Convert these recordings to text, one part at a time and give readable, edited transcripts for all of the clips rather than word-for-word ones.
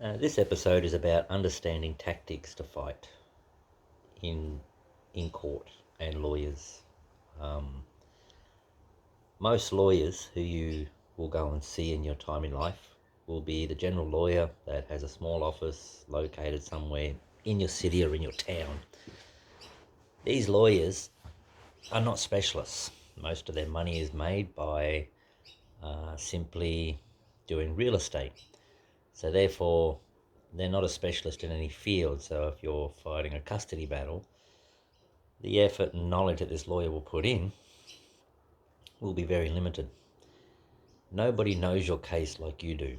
This episode is about understanding tactics to fight in in court and lawyers. Um, Most lawyers who you will go and see in your time in life will be the general lawyer that has a small office located somewhere in your city or in your town. These lawyers are not specialists. Most of their money is made by simply doing real estate. So therefore, they're not a specialist in any field. So if you're fighting a custody battle, the effort and knowledge that this lawyer will put in will be very limited. Nobody knows your case like you do.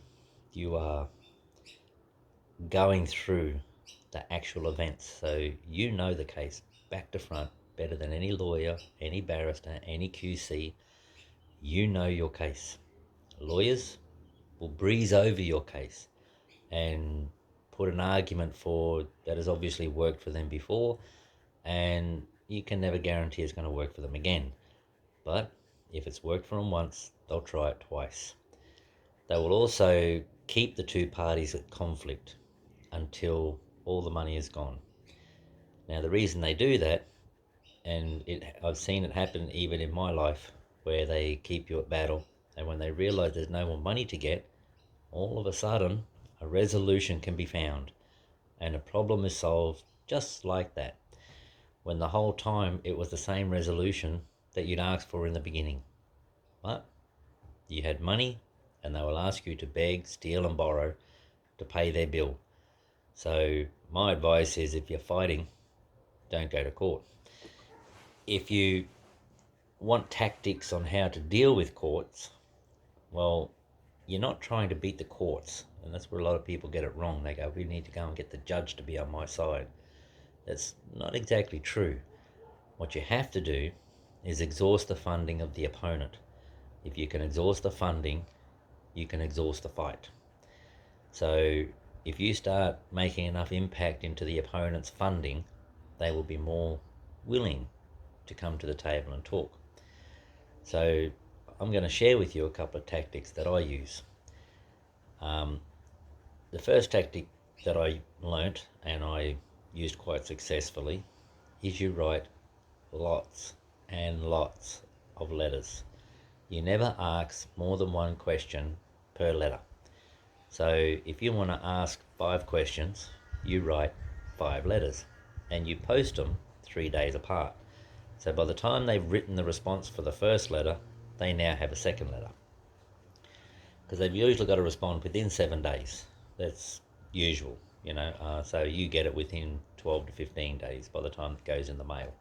You are going through the actual events, so you know the case back to front better than any lawyer, any barrister, any QC. You know your case. Lawyers will breeze over your case and put an argument forward that has obviously worked for them before, and you can never guarantee it's going to work for them again. But if it's worked for them once, they'll try it twice. They will also keep the two parties at conflict until all the money is gone. Now, the reason they do that, I've seen it happen even in my life, where they keep you at battle, and when they realise there's no more money to get, all of a sudden a resolution can be found, and a problem is solved just like that, when the whole time it was the same resolution that you'd asked for in the beginning. But you had money, and they will ask you to beg, steal and borrow to pay their bill. So my advice is, if you're fighting, don't go to court. If you want tactics on how to deal with courts, well, you're not trying to beat the courts. And that's where a lot of people get it wrong. They go, we need to go and get the judge to be on my side. That's not exactly true. What you have to do is exhaust the funding of the opponent. If you can exhaust the funding, you can exhaust the fight. So if you start making enough impact into the opponent's funding, they will be more willing to come to the table and talk. So I'm going to share with you a couple of tactics that I use. The first tactic that I learnt and I used quite successfully is you write lots and lots of letters. You never ask more than one question per letter. So if you want to ask 5 questions, you write 5 letters and you post them 3 days apart. So by the time they've written the response for the first letter, they now have a second letter. Because they've usually got to respond within 7 days. That's usual, so you get it within 12 to 15 days by the time it goes in the mail.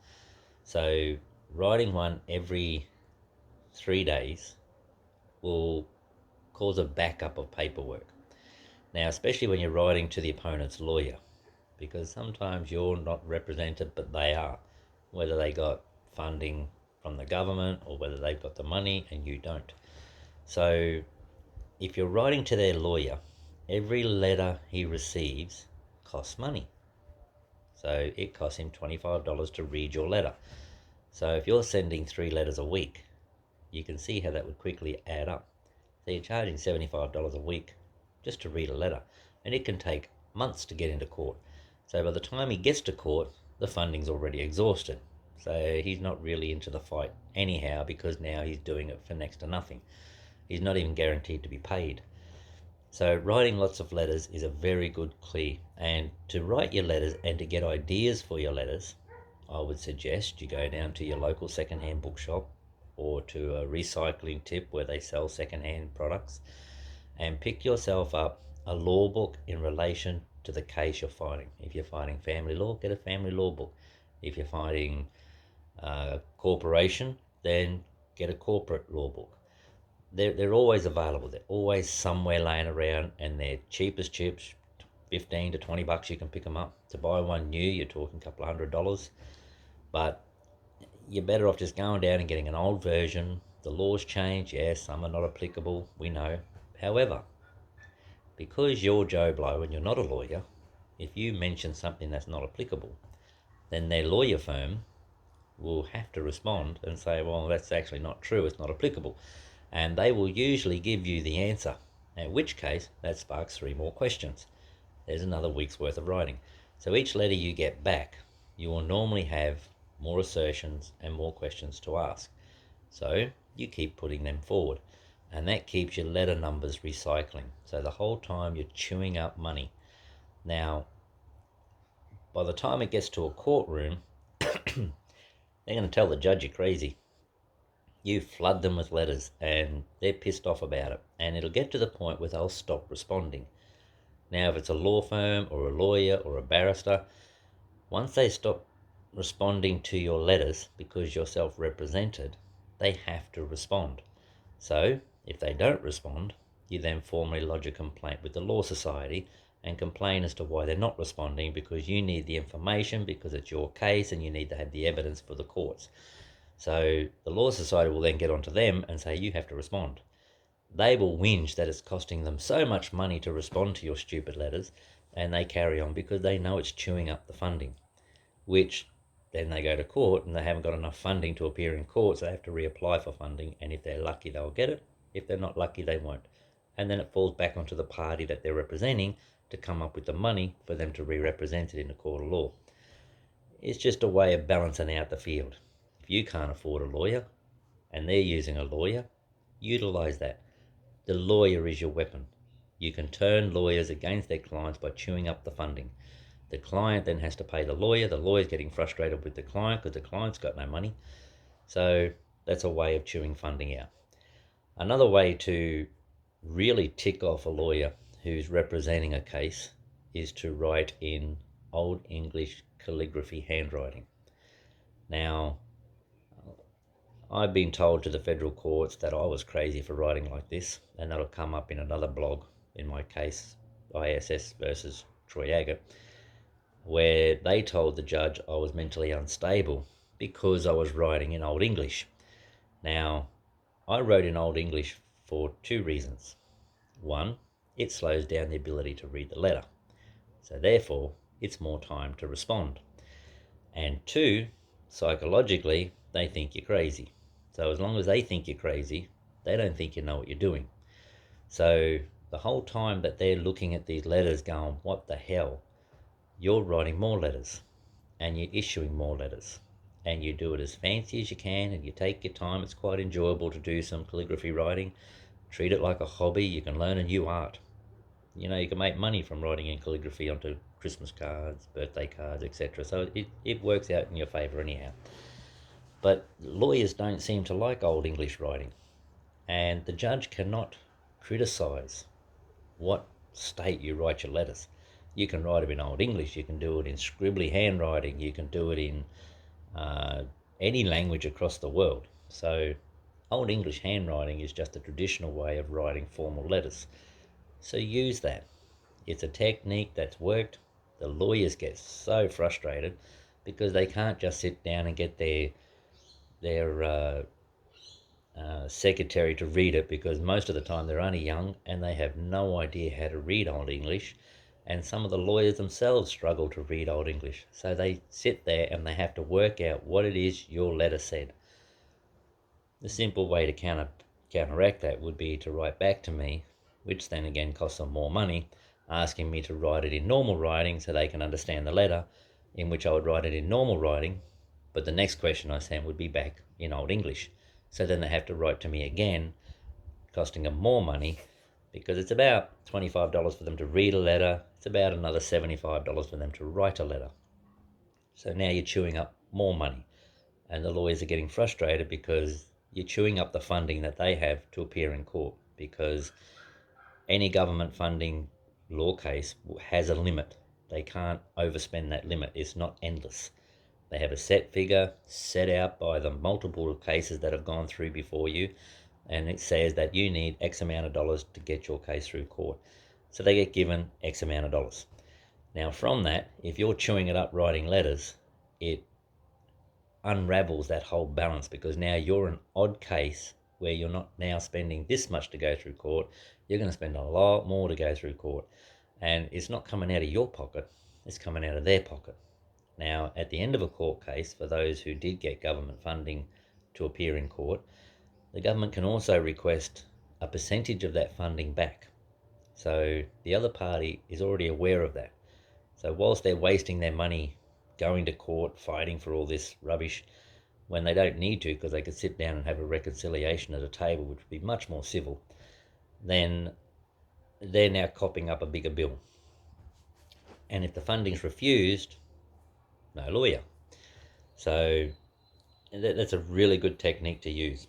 So writing one every 3 days will cause a backup of paperwork. Now, especially when you're writing to the opponent's lawyer, because sometimes you're not represented, but they are, whether they got funding from the government or whether they've got the money and you don't. So if you're writing to their lawyer, every letter he receives costs money. So it costs him $25 to read your letter. So if you're sending 3 letters a week, you can see how that would quickly add up. So you're charging $75 a week just to read a letter, and it can take months to get into court. So by the time he gets to court, the funding's already exhausted. So he's not really into the fight anyhow, because now he's doing it for next to nothing. He's not even guaranteed to be paid. So writing lots of letters is a very good key. And to write your letters and to get ideas for your letters, I would suggest you go down to your local secondhand bookshop or to a recycling tip where they sell secondhand products, and pick yourself up a law book in relation to the case you're fighting. If you're fighting family law, get a family law book. If you're fighting corporation, then get a corporate law book. They're always available. They're always somewhere laying around, and they're cheap as chips. 15 to 20 bucks you can pick them up. To buy one new, you're talking a couple $100. But you're better off just going down and getting an old version. The laws change, yes, some are not applicable, we know. However, because you're Joe Blow and you're not a lawyer, if you mention something that's not applicable, then their lawyer firm will have to respond and say, well, that's actually not true, it's not applicable. And they will usually give you the answer, in which case that sparks 3 more questions. there's another week's worth of writing. So each letter you get back, you will normally have more assertions and more questions to ask. So you keep putting them forward, and that keeps your letter numbers recycling. So the whole time you're chewing up money. Now, by the time it gets to a courtroom, they're going to tell the judge you're crazy. You flood them with letters and they're pissed off about it. And it'll get to the point where they'll stop responding. Now, if it's a law firm or a lawyer or a barrister, once they stop responding to your letters because you're self-represented, they have to respond. So, if they don't respond, you then formally lodge a complaint with the Law Society and complain as to why they're not responding, because you need the information, because it's your case and you need to have the evidence for the courts. So the Law Society will then get onto them and say, you have to respond. They will whinge that it's costing them so much money to respond to your stupid letters, and they carry on because they know it's chewing up the funding, which then they go to court and they haven't got enough funding to appear in court, so they have to reapply for funding, and if they're lucky, they'll get it. If they're not lucky, they won't. And then it falls back onto the party that they're representing to come up with the money for them to re-represent it in a court of law. It's just a way of balancing out the field. If you can't afford a lawyer and they're using a lawyer, utilize that. The lawyer is your weapon. You can turn lawyers against their clients by chewing up the funding. The client then has to pay the lawyer's getting frustrated with the client because the client's got no money. So that's a way of chewing funding out. Another way to really tick off a lawyer who's representing a case is to write in Old English calligraphy handwriting. Now, I've been told to the federal courts that I was crazy for writing like this, and that'll come up in another blog in my case, ISS versus Troy Agate, where they told the judge I was mentally unstable because I was writing in Old English. Now, I wrote in Old English for two reasons. One, it slows down the ability to read the letter, so therefore it's more time to respond. And two, psychologically, they think you're crazy. So as long as they think you're crazy, they don't think you know what you're doing. So the whole time that they're looking at these letters going, what the hell, you're writing more letters and you're issuing more letters. And you do it as fancy as you can and you take your time. It's quite enjoyable to do some calligraphy writing. Treat it like a hobby. You can learn a new art. You know, you can make money from writing in calligraphy onto Christmas cards, birthday cards, etc. So it works out in your favour anyhow. But lawyers don't seem to like Old English writing. And the judge cannot criticise what state you write your letters. You can write them in Old English, you can do it in scribbly handwriting, you can do it in any language across the world. So Old English handwriting is just a traditional way of writing formal letters. So use that. It's a technique that's worked. The lawyers get so frustrated because they can't just sit down and get their secretary to read it, because most of the time they're only young and they have no idea how to read Old English, and some of the lawyers themselves struggle to read Old English, so they sit there and they have to work out what it is your letter said. The simple way to counteract that would be to write back to me, which then again costs them more money, asking me to write it in normal writing so they can understand the letter, in which I would write it in normal writing, but the next question I send would be back in Old English. So then they have to write to me again, costing them more money, because it's about $25 for them to read a letter. It's about another $75 for them to write a letter. So now you're chewing up more money. And the lawyers are getting frustrated because you're chewing up the funding that they have to appear in court, because any government funding law case has a limit. They can't overspend that limit. It's not endless. They have a set figure set out by the multiple cases that have gone through before you, and it says that you need X amount of dollars to get your case through court. So they get given X amount of dollars. Now from that, if you're chewing it up writing letters, it unravels that whole balance, because now you're an odd case where you're not now spending this much to go through court. You're going to spend a lot more to go through court, and it's not coming out of your pocket, it's coming out of their pocket. Now, at the end of a court case, for those who did get government funding to appear in court, the government can also request a percentage of that funding back. So the other party is already aware of that. So whilst they're wasting their money going to court, fighting for all this rubbish, when they don't need to because they could sit down and have a reconciliation at a table, which would be much more civil, then they're now copping up a bigger bill. And if the funding's refused, no lawyer. So that's a really good technique to use.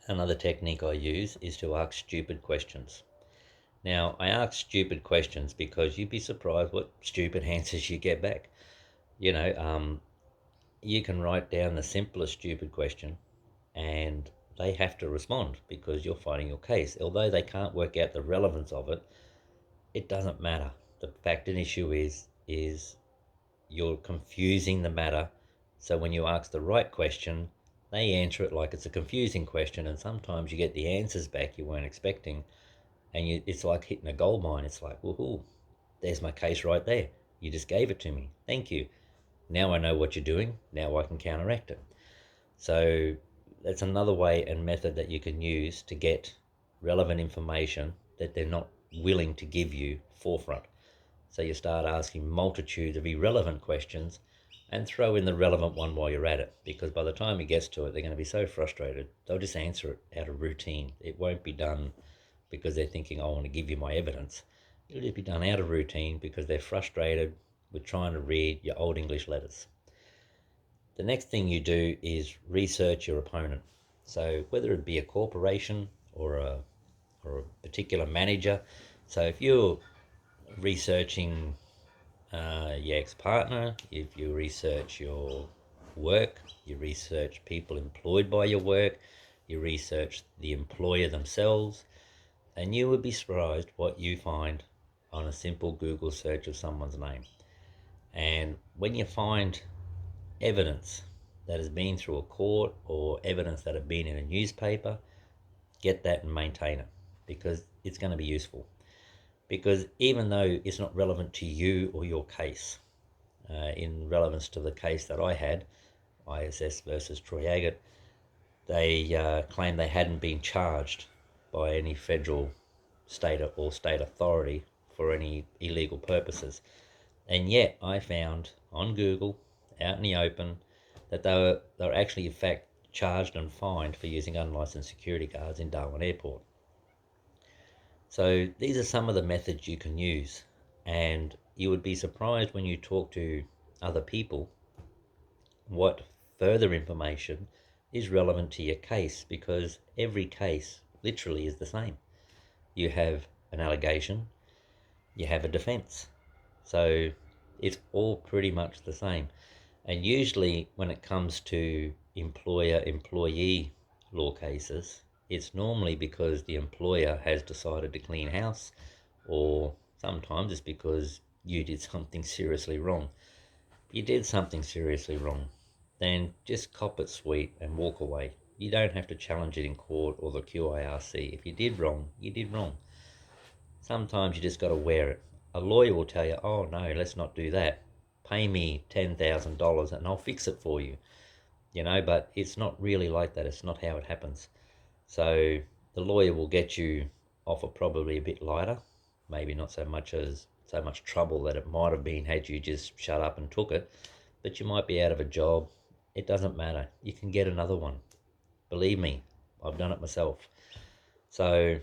Another technique I use is to ask stupid questions. Now, I ask stupid questions because you'd be surprised what stupid answers you get back. You can write down the simplest stupid question and they have to respond because you're fighting your case. Although they can't work out the relevance of it, it doesn't matter. The fact and issue is you're confusing the matter. So when you ask the right question, they answer it like it's a confusing question, and sometimes you get the answers back you weren't expecting, and it's like hitting a gold mine. It's like, woohoo, there's my case right there. You just gave it to me. Thank you. Now I know what you're doing. Now I can counteract it. So that's another way and method that you can use to get relevant information that they're not willing to give you forefront. So you start asking multitudes of irrelevant questions and throw in the relevant one while you're at it, because by the time he gets to it, they're going to be so frustrated, they'll just answer it out of routine. It won't be done because they're thinking, I want to give you my evidence. It'll just be done out of routine because they're frustrated with trying to read your old English letters. The next thing you do is research your opponent. So whether it be a corporation or a particular manager. So if you're researching your ex-partner, if you research your work, you research people employed by your work, you research the employer themselves, and you would be surprised what you find on a simple Google search of someone's name. And when you find evidence that has been through a court or evidence that have been in a newspaper, get that and maintain it, because it's going to be useful. Because even though it's not relevant to you or your case, in relevance to the case that I had, ISS versus Troy Agate, they claimed they hadn't been charged by any federal, state or state authority for any illegal purposes. And yet I found on Google, out in the open, that they were actually in fact charged and fined for using unlicensed security guards in Darwin Airport. So these are some of the methods you can use, and you would be surprised when you talk to other people what further information is relevant to your case, because every case literally is the same. You have an allegation, you have a defense. So it's all pretty much the same. And usually when it comes to employer-employee law cases, it's normally because the employer has decided to clean house, or sometimes it's because you did something seriously wrong. You did something seriously wrong, then just cop it sweet and walk away. You don't have to challenge it in court or the QIRC. If you did wrong, you did wrong. Sometimes you just got to wear it. A lawyer will tell you, oh no, let's not do that. Pay me $10,000 and I'll fix it for you. But it's not really like that. It's not how it happens. So the lawyer will get you off probably a bit lighter, maybe not so much trouble that it might have been had you just shut up and took it, but you might be out of a job. It doesn't matter. You can get another one. Believe me, I've done it myself. So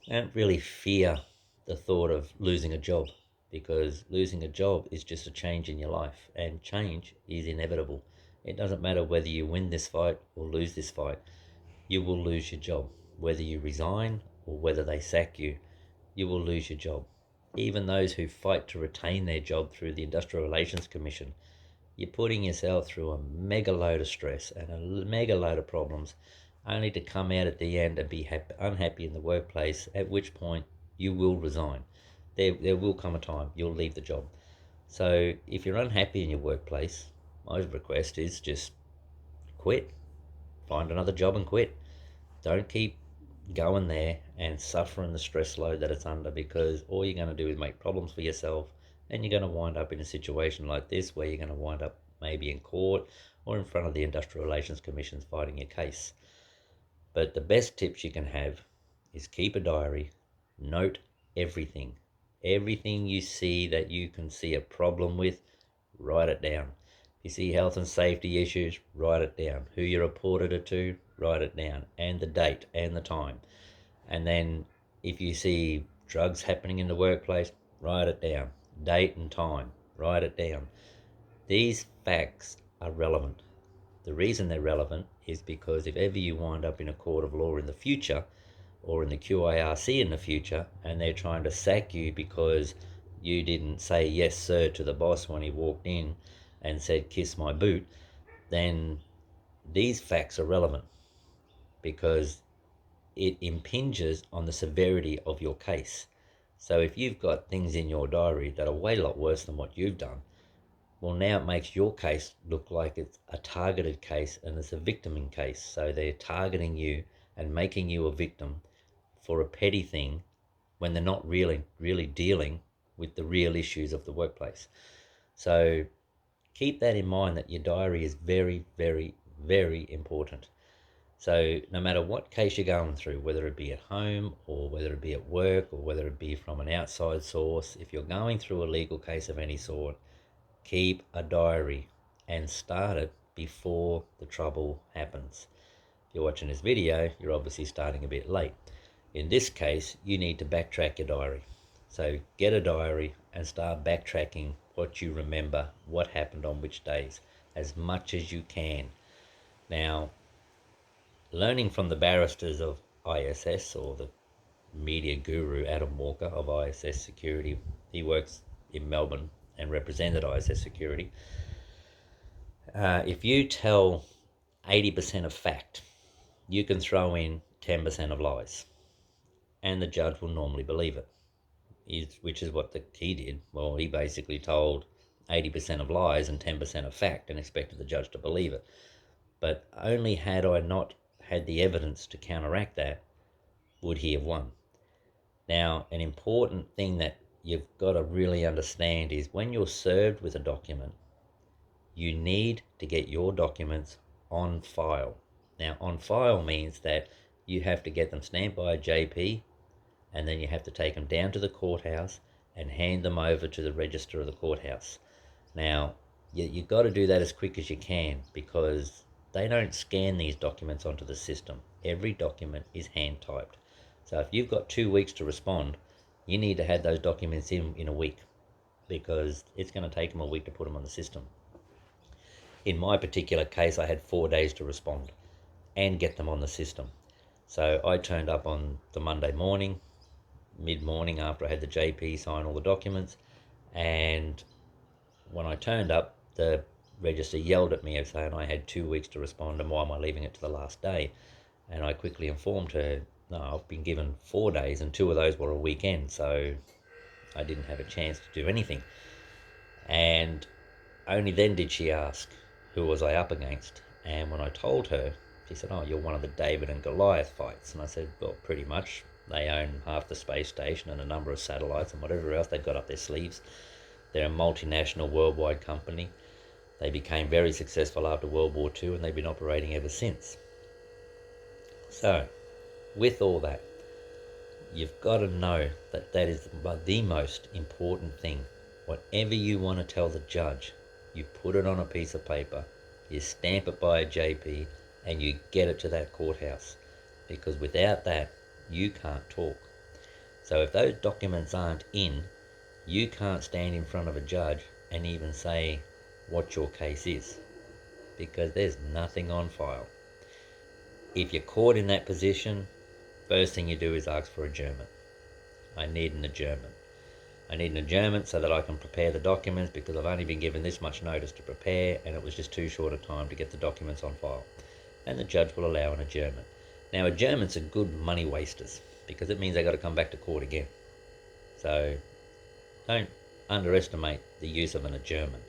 I don't really fear the thought of losing a job, because losing a job is just a change in your life, and change is inevitable. It doesn't matter whether you win this fight or lose this fight. You will lose your job. Whether you resign or whether they sack you, you will lose your job. Even those who fight to retain their job through the Industrial Relations Commission, you're putting yourself through a mega load of stress and a mega load of problems, only to come out at the end and be unhappy in the workplace, at which point you will resign. There will come a time you'll leave the job. So if you're unhappy in your workplace, my request is just quit. Find another job and quit. Don't keep going there and suffering the stress load that it's under, because all you're going to do is make problems for yourself, and you're going to wind up in a situation like this where you're going to wind up maybe in court or in front of the Industrial Relations Commissions fighting your case. But the best tips you can have is keep a diary, note everything. Everything you see that you can see a problem with, write it down. If you see health and safety issues, write it down. Who you reported it to, write it down. And the date and the time. And then if you see drugs happening in the workplace, write it down. Date and time, write it down. These facts are relevant. The reason they're relevant is because if ever you wind up in a court of law in the future, or in the QIRC in the future, and they're trying to sack you because you didn't say yes sir to the boss when he walked in and said kiss my boot, then these facts are relevant because it impinges on the severity of your case. So if you've got things in your diary that are way a lot worse than what you've done, well, now it makes your case look like it's a targeted case and it's a victiming case. So they're targeting you and making you a victim for a petty thing when they're not really dealing with the real issues of the workplace. So keep that in mind, that your diary is very, very, very important. So no matter what case you're going through, whether it be at home or whether it be at work or whether it be from an outside source, if you're going through a legal case of any sort, keep a diary and start it before the trouble happens. If you're watching this video, you're obviously starting a bit late. In this case, you need to backtrack your diary. So get a diary and start backtracking what you remember, what happened on which days, as much as you can. Now, learning from the barristers of ISS, or the media guru Adam Walker of ISS Security, he works in Melbourne and represented ISS Security. If you tell 80% of fact, you can throw in 10% of lies, and the judge will normally believe it, which is what he did. Well, he basically told 80% of lies and 10% of fact and expected the judge to believe it. But only had I not had the evidence to counteract that, would he have won. Now, an important thing that you've got to really understand is when you're served with a document, you need to get your documents on file. Now, on file means that you have to get them stamped by a JP, and then you have to take them down to the courthouse and hand them over to the register of the courthouse. Now, you've got to do that as quick as you can because they don't scan these documents onto the system. Every document is hand typed. So if you've got 2 weeks to respond, you need to have those documents in a week because it's going to take them a week to put them on the system. In my particular case, I had 4 days to respond and get them on the system. So I turned up on the Monday morning, mid-morning, after I had the JP sign all the documents, and when I turned up, the register yelled at me saying I had 2 weeks to respond and why am I leaving it to the last day. And I quickly informed her, no, I've been given 4 days and 2 of those were a weekend, so I didn't have a chance to do anything. And only then did she ask who was I up against, and when I told her, she said, oh, you're one of the David and Goliath fights. And I said, well, pretty much. They own half the space station and a number of satellites and whatever else they've got up their sleeves. They're a multinational worldwide company. They became very successful after World War II and they've been operating ever since. So, with all that, you've got to know that that is the most important thing. Whatever you want to tell the judge, you put it on a piece of paper, you stamp it by a JP, and you get it to that courthouse. Because without that, you can't talk. So if those documents aren't in, you can't stand in front of a judge and even say what your case is. Because there's nothing on file. If you're caught in that position, first thing you do is ask for adjournment. I need an adjournment. I need an adjournment so that I can prepare the documents because I've only been given this much notice to prepare and it was just too short a time to get the documents on file. And the judge will allow an adjournment. Now, adjournments are good money wasters because it means they've got to come back to court again. So don't underestimate the use of an adjournment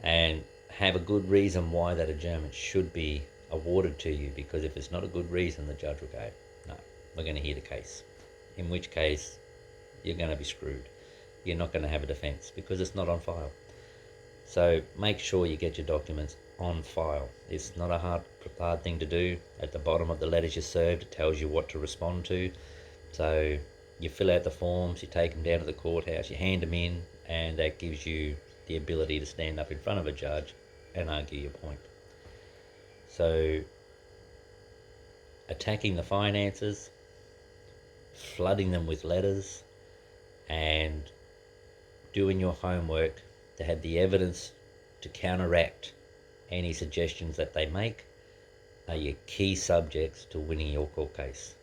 and have a good reason why that adjournment should be awarded to you, because if it's not a good reason, the judge will go, no, we're going to hear the case. In which case, you're going to be screwed. You're not going to have a defence because it's not on file. So make sure you get your documents on file. It's not a hard thing to do. At the bottom of the letters you're served, it tells you what to respond to. So you fill out the forms, you take them down to the courthouse, you hand them in, and that gives you the ability to stand up in front of a judge and argue your point. So attacking the finances, flooding them with letters, and doing your homework to have the evidence to counteract any suggestions that they make are your key subjects to winning your court case.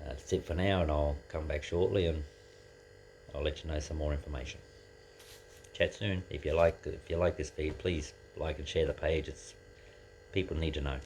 That's it for now, and I'll come back shortly and I'll let you know some more information. Chat soon. If you like this feed, please like and share the page. People need to know.